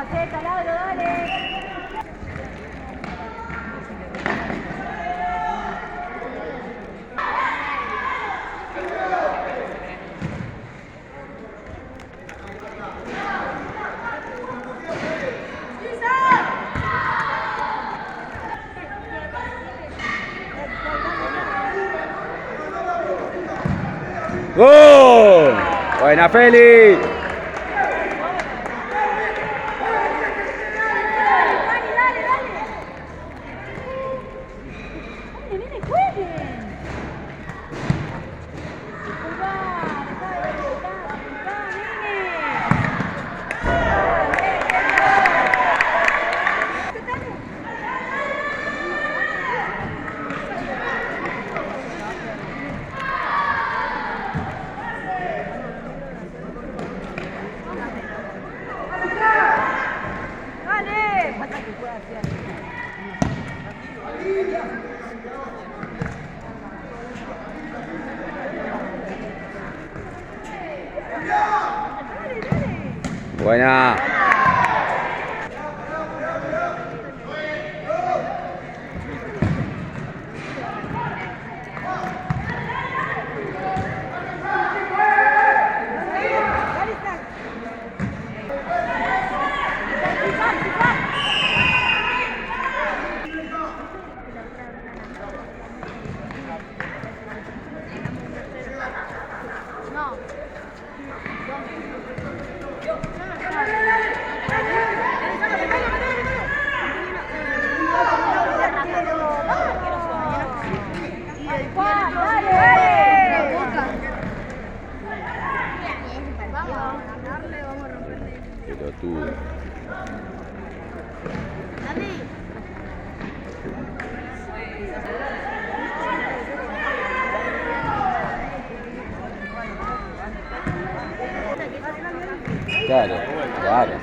Maceta, Lauro, dale. ¡Gol! Buena, Feli. Buena. Pelotudo. Claro, claro.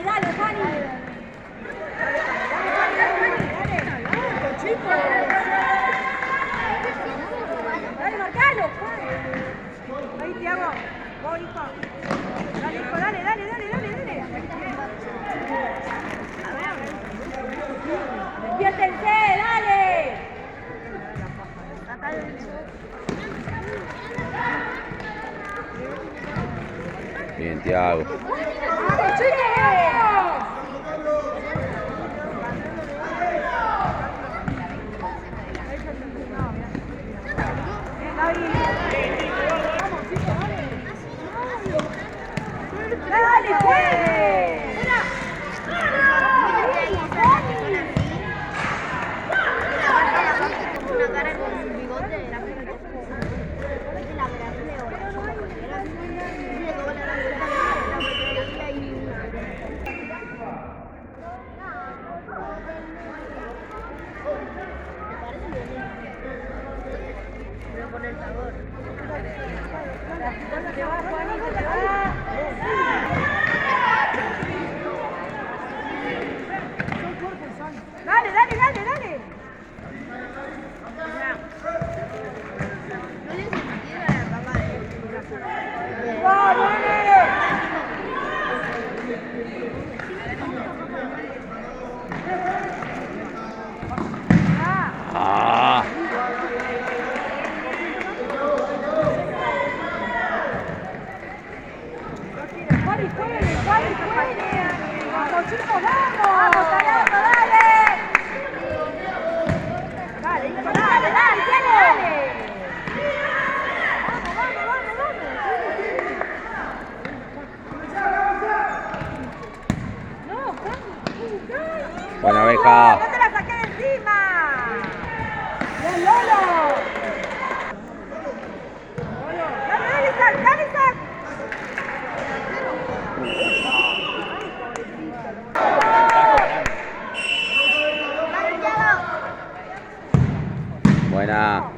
Dale, Fanny. Dale, marcalo, ahí, Tiago. Vos, hijo. Dale, hijo, dale, dale, dale, dale, dale. Despiértense, dale. Bien, Tiago. ¡Vamos, chicos, vamos! ¡Dale, puede! Una cara con bigote, la por el favor. Te va, Juanito, te va. Dale, dale, dale, dale. No le sentido a la papá ¡Vamos, Ah. Juani, puede, Juani, puede. Vamos, chicos, vamos. Vamos, Salado, dale. Dale, hijo, dale, dale, dale. Vamos, vamos, vamos, vamos. No, Juan. Buena, Abeja. No te la saqué de encima. ¡Bien, Lolo! ¡Dale, dale, Isaac! ¡Dale, Isaac! Buena.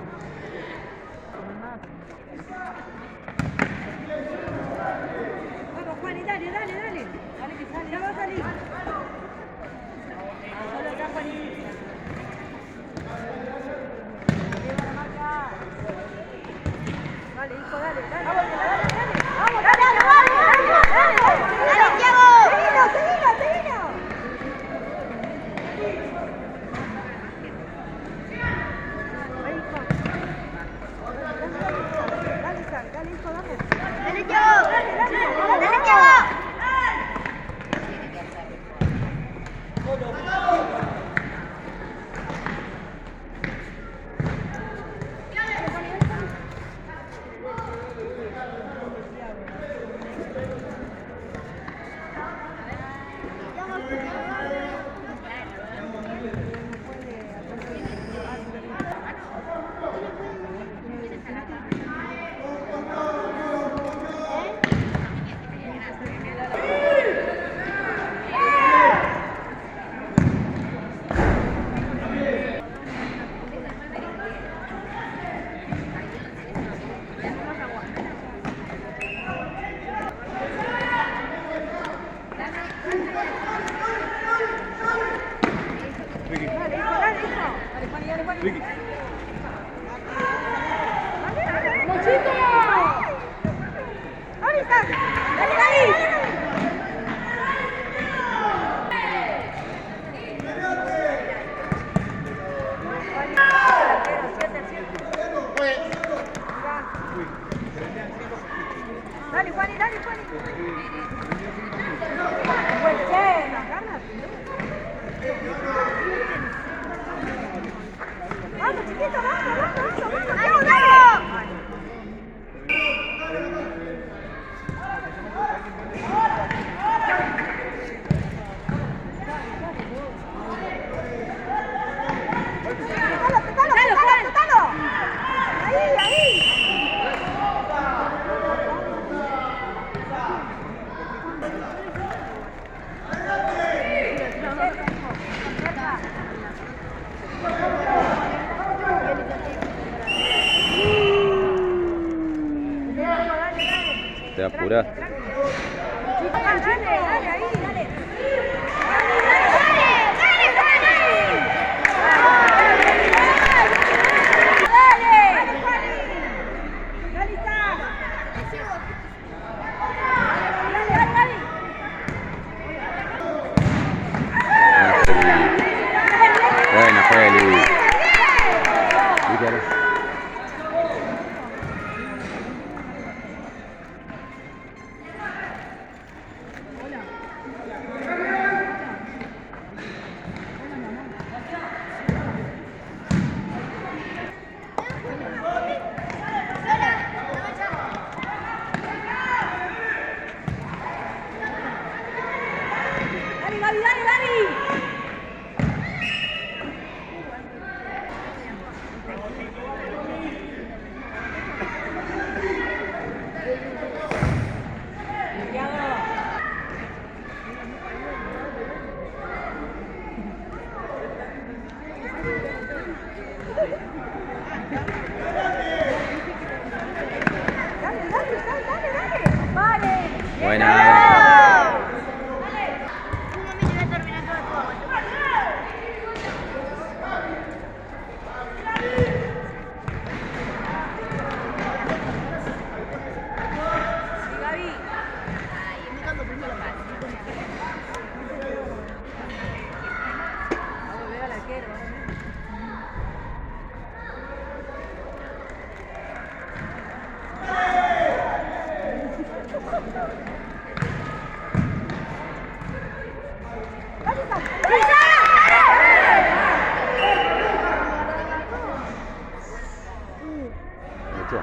Dale, hijo, dale. Vamos, dale. ¡Dale, Tiago! Seguilo. Ahí, hijo. Dale, Isaac, dale, hijo, dale. ¡Dale, Tiago! ¡Dale, Tiago! Ricky. ¡Mochito! ¡Dale, Isaac! ¡Dale! Dale, Juani, dale, Juani. Pues bueno, ganas. Vamos, chiquito, vamos, dale. Tátalo. Ahí. Te apurás. Dale, ahí. Buena, Feli. Dale. Dale. Vale. Buena. Un momento, voy a terminar todo el juego. Gaby. Ay, me canto primero. Vamos a ver al arquero. Hecho.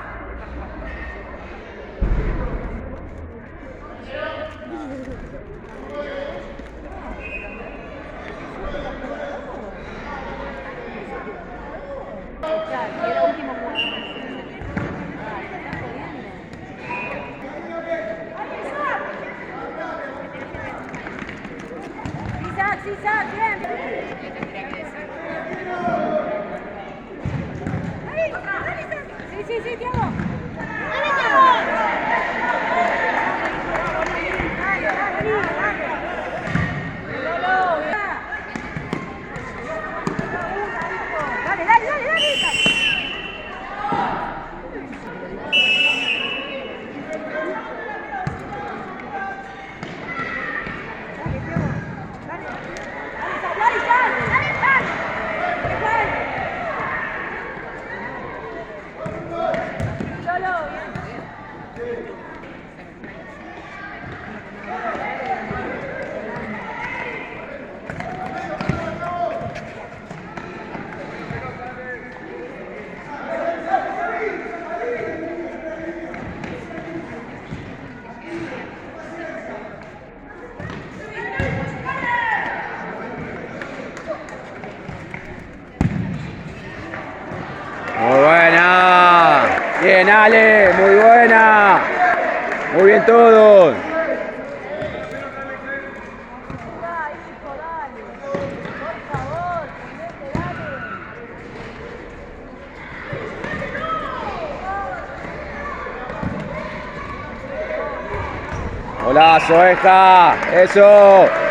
Era último punto. Isaac, bien. Sí, Tiago. Dale. Muy buena. Bien, Ale, muy buena. Muy bien todos. Dale, hijo, dale. Por favor, ponete, dale. Golazo, Eja. Eso.